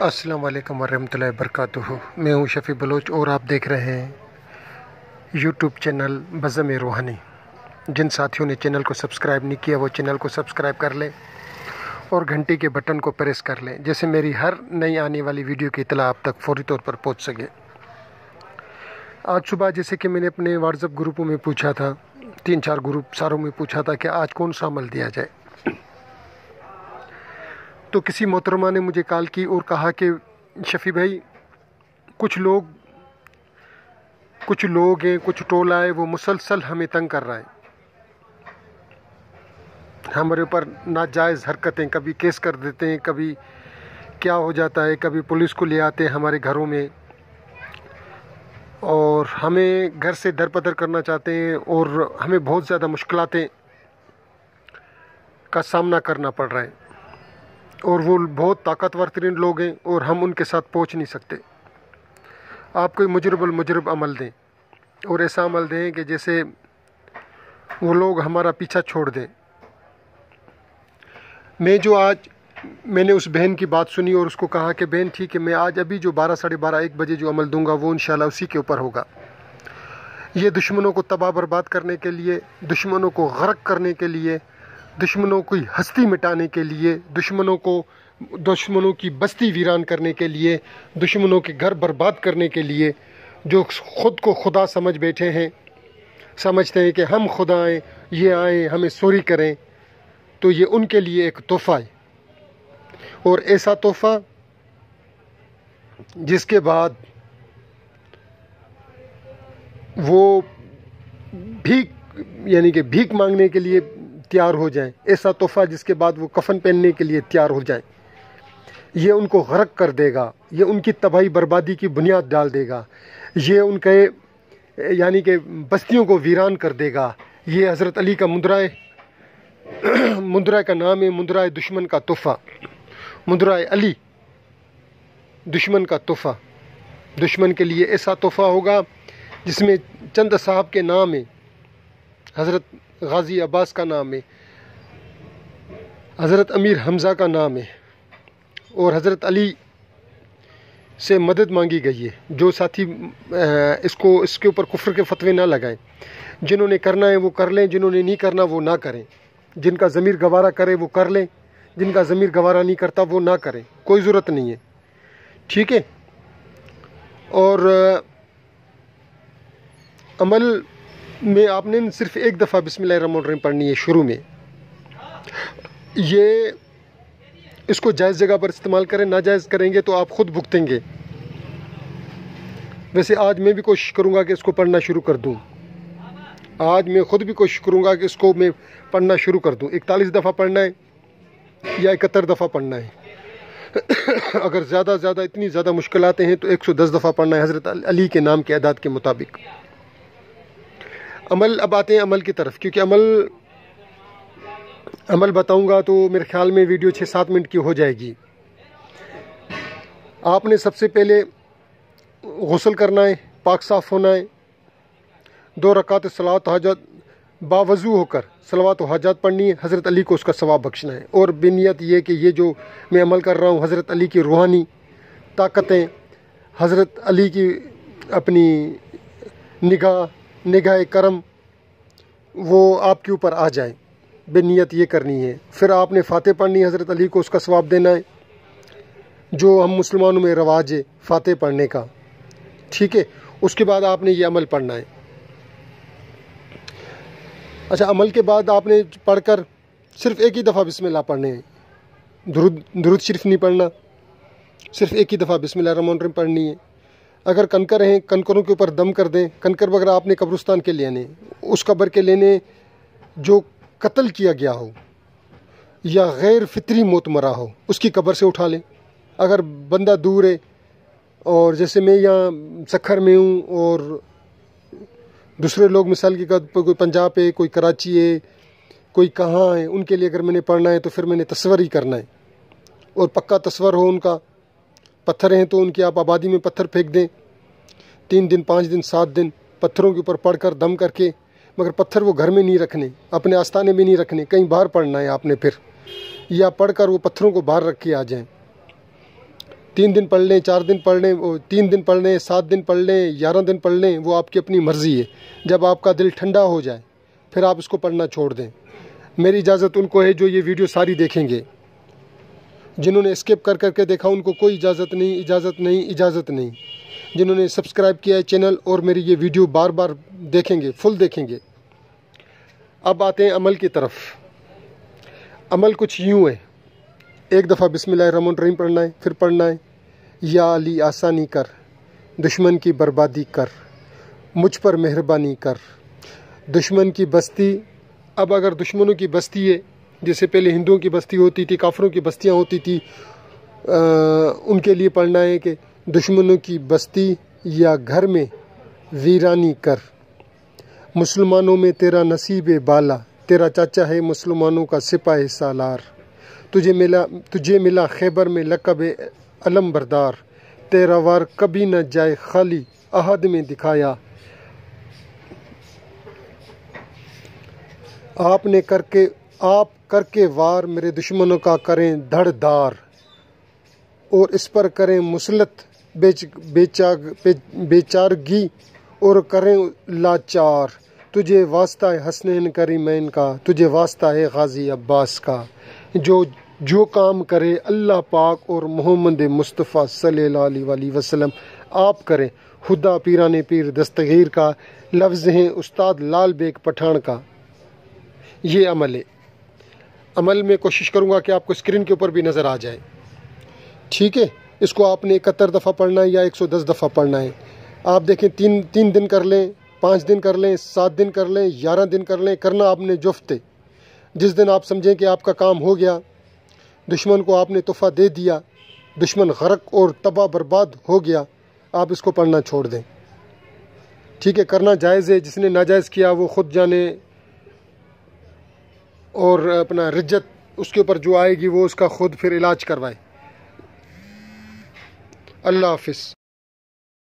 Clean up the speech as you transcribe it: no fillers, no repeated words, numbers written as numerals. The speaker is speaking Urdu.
السلام علیکم ورحمۃ اللہ وبرکاتہ۔ میں ہوں شفیع بلوچ اور آپ دیکھ رہے ہیں یوٹیوب چینل بزم روحانی۔ جن ساتھیوں نے چینل کو سبسکرائب نہیں کیا وہ چینل کو سبسکرائب کر لیں اور گھنٹی کے بٹن کو پریس کر لیں، جیسے میری ہر نئی آنے والی ویڈیو کی اطلاع آپ تک فوری طور پر پہنچ سکے۔ آج صبح جیسے کہ میں نے اپنے واٹس ایپ گروپوں میں پوچھا تھا، 3-4 گروپ ساروں میں پوچھا تھا کہ آج کون سا عمل دیا جائے، تو کسی محترمہ نے مجھے کال کی اور کہا کہ شفیع بھائی کچھ لوگ ہیں، کچھ ٹولہ ہے، وہ مسلسل ہمیں تنگ کر رہا ہے، ہمارے اوپر ناجائز حرکتیں، کبھی کیس کر دیتے ہیں، کبھی کیا ہو جاتا ہے، کبھی پولیس کو لے آتے ہیں ہمارے گھروں میں، اور ہمیں گھر سے در بدر کرنا چاہتے ہیں، اور ہمیں بہت زیادہ مشکلاتیں کا سامنا کرنا پڑ رہا ہے، اور وہ بہت طاقتور ترین لوگ ہیں اور ہم ان کے ساتھ پہنچ نہیں سکتے۔ آپ کوئی مجرب المجرب عمل دیں، اور ایسا عمل دیں کہ جیسے وہ لوگ ہمارا پیچھا چھوڑ دیں۔ میں نے اس بہن کی بات سنی اور اس کو کہا کہ بہن ٹھیک ہے، میں آج ابھی جو 12 ساڑھے 12 1 بجے جو عمل دوں گا وہ انشاءاللہ اسی کے اوپر ہوگا۔ یہ دشمنوں کو تباہ برباد کرنے کے لیے، دشمنوں کو غرق کرنے کے لیے، دشمنوں کی ہستی مٹانے کے لیے، دشمنوں کی بستی ویران کرنے کے لیے، دشمنوں کے گھر برباد کرنے کے لیے، جو خود کو خدا سمجھ بیٹھے ہیں، سمجھتے ہیں کہ ہم خدا ہیں، یہ آئیں ہمیں سوری کریں، تو یہ ان کے لیے ایک تحفہ ہے، اور ایسا تحفہ جس کے بعد وہ بھیک مانگنے کے لیے تیار ہو جائیں، ایسا تحفہ جس کے بعد وہ کفن پہننے کے لیے تیار ہو جائیں، یہ ان کو غرق کر دے گا، یہ ان کی تباہی بربادی کی بنیاد ڈال دے گا، یہ ان کے بستیوں کو ویران کر دے گا۔ یہ حضرت علی کا مندرہ کا نام ہے، مندرہ دشمن کا تحفہ، مندرہ علی دشمن کا تحفہ۔ دشمن کے لیے ایسا تحفہ ہوگا جس میں چند صاحب کے نام ہے، حضرت غازی عباس کا نام ہے، حضرت امیر حمزہ کا نام ہے، اور حضرت علی سے مدد مانگی گئی ہے۔ جو ساتھی اس کے اوپر کفر کے فتوے نہ لگائیں، جنہوں نے کرنا ہے وہ کر لیں، جنہوں نے نہیں کرنا وہ نہ کریں، جن کا ضمیر گوارا کرے وہ کر لیں، جن کا ضمیر گوارا نہیں کرتا وہ نہ کریں، کوئی ضرورت نہیں ہے، ٹھیک ہے۔ اور عمل میں آپ نے صرف ایک دفعہ بسم اللہ الرحمن الرحیم پڑھنی ہے شروع میں۔ اس کو جائز جگہ پر استعمال کریں، ناجائز کریں گے تو آپ خود بھگتیں گے۔ ویسے آج میں بھی کوشش کروں گا کہ اس کو پڑھنا شروع کر دوں، آج میں خود بھی کوشش کروں گا کہ اس کو میں پڑھنا شروع کر دوں۔ 41 دفعہ پڑھنا ہے یا 71 دفعہ پڑھنا ہے، اگر زیادہ اتنی زیادہ مشکلاتیں ہیں تو 110 دفعہ پڑھنا ہے حضرت علی کے نام کے اعداد کے مطابق۔ اب آتے ہیں عمل کی طرف، کیونکہ عمل بتاؤں گا تو میرے خیال میں ویڈیو 6-7 منٹ کی ہو جائے گی۔ آپ نے سب سے پہلے غسل کرنا ہے، پاک صاف ہونا ہے، 2 رکعت صلوات و حاجات باوضو ہو کر صلوات و حاجات پڑھنی ہے، حضرت علی کو اس کا ثواب بخشنا ہے، اور بنیت یہ کہ یہ جو میں عمل کر رہا ہوں حضرت علی کی روحانی طاقتیں، حضرت علی کی اپنی نگاہ کرم وہ آپ کے اوپر آ جائیں، بنیت یہ کرنی ہے۔ پھر آپ نے فاتح پڑھنی ہے، حضرت علی کو اس کا ثواب دینا ہے، جو ہم مسلمانوں میں رواج ہے فاتح پڑھنے کا، ٹھیک ہے۔ اس کے بعد آپ نے یہ عمل پڑھنا ہے۔ اچھا، عمل کے بعد آپ نے پڑھ کر صرف ایک ہی دفعہ بسم اللہ پڑھنے ہیں، درود شریف نہیں پڑھنا، صرف ایک ہی دفعہ بسم اللہ الرحمن الرحیم پڑھنی ہے۔ اگر کنکر ہیں، کنکروں کے اوپر دم کر دیں، کنکر وغیرہ آپ نے قبرستان کے لینے، اس قبر کے لینے جو قتل کیا گیا ہو یا غیر فطری موت مرا ہو، اس کی قبر سے اٹھا لیں۔ اگر بندہ دور ہے، اور جیسے میں یہاں سکھر میں ہوں اور دوسرے لوگ مثال کی کوئی پنجاب ہے، کوئی کراچی ہے، کوئی کہاں ہے، ان کے لیے اگر میں نے پڑھنا ہے تو پھر میں نے تصور ہی کرنا ہے، اور پکا تصور ہو ان کا۔ پتھر ہیں تو ان کی آپ آبادی میں پتھر پھینک دیں، 3 دن 5 دن 7 دن پتھروں کے اوپر پڑھ کر دم کر کے، مگر پتھر وہ گھر میں نہیں رکھنے، اپنے آستانے میں نہیں رکھنے، کہیں باہر پڑھنا ہے آپ نے پھر، یا پڑھ کر وہ پتھروں کو باہر رکھ کے آ جائیں۔ 3 دن پڑھ لیں، 4 دن پڑھ لیں، 3 دن پڑھ لیں، 7 دن پڑھ لیں، 11 دن پڑھ لیں، وہ آپ کی اپنی مرضی ہے۔ جب آپ کا دل ٹھنڈا ہو جائے پھر آپ اس کو پڑھنا چھوڑ دیں۔ میری اجازت ان کو ہے جو یہ ویڈیو ساری دیکھیں گے۔ جنہوں نے اسکپ کر کر کے دیکھا ان کو کوئی اجازت نہیں، اجازت نہیں، اجازت نہیں۔ جنہوں نے سبسکرائب کیا ہے چینل اور میری یہ ویڈیو بار بار دیکھیں گے، فل دیکھیں گے۔ اب آتے ہیں عمل کی طرف۔ عمل کچھ یوں ہے، ایک دفعہ بسم اللہ الرحمن الرحیم پڑھنا ہے، پھر پڑھنا ہے یا علی آسانی کر، دشمن کی بربادی کر، مجھ پر مہربانی کر، دشمن کی بستی۔ اب اگر دشمنوں کی بستی ہے، جیسے پہلے ہندوؤں کی بستی ہوتی تھی، کافروں کی بستیاں ہوتی تھی، ان کے لیے پڑھنا ہے کہ دشمنوں کی بستی یا گھر میں ویرانی کر، مسلمانوں میں تیرا نصیب بالا، تیرا چاچا ہے مسلمانوں کا سپاہ سالار، تجھے ملا خیبر میں لقب علم بردار، تیرا وار کبھی نہ جائے خالی، عہد میں دکھایا آپ کر کے وار، میرے دشمنوں کا کریں دھڑ دار، اور اس پر کریں مسلط بیچارگی اور کریں لاچار، تجھے واسطہ ہے حسنین کریمین کا، تجھے واسطہ ہے غازی عباس کا، جو کام کرے اللہ پاک اور محمد مصطفیٰ صلی اللہ علیہ وسلم آپ کریں، خدا پیران پیر دستگیر کا، لفظ ہیں استاد لال بیگ پٹھان کا۔ یہ عمل ہے۔ عمل میں کوشش کروں گا کہ آپ کو اسکرین کے اوپر بھی نظر آ جائے، ٹھیک ہے؟ اس کو آپ نے 71 دفعہ پڑھنا ہے یا 110 دفعہ پڑھنا ہے۔ آپ دیکھیں 3 دن کر لیں، 5 دن کر لیں، 7 دن کر لیں، 11 دن کر لیں، کرنا آپ نے جفت ہے۔ جس دن آپ سمجھیں کہ آپ کا کام ہو گیا، دشمن کو آپ نے تحفہ دے دیا، دشمن غرق اور تباہ برباد ہو گیا، آپ اس کو پڑھنا چھوڑ دیں، ٹھیک ہے؟ کرنا جائز ہے، جس نے ناجائز کیا وہ خود جانے، اور اپنا رجت اس کے اوپر جو آئے گی وہ اس کا خود پھر علاج کروائے۔ اللہ حافظ۔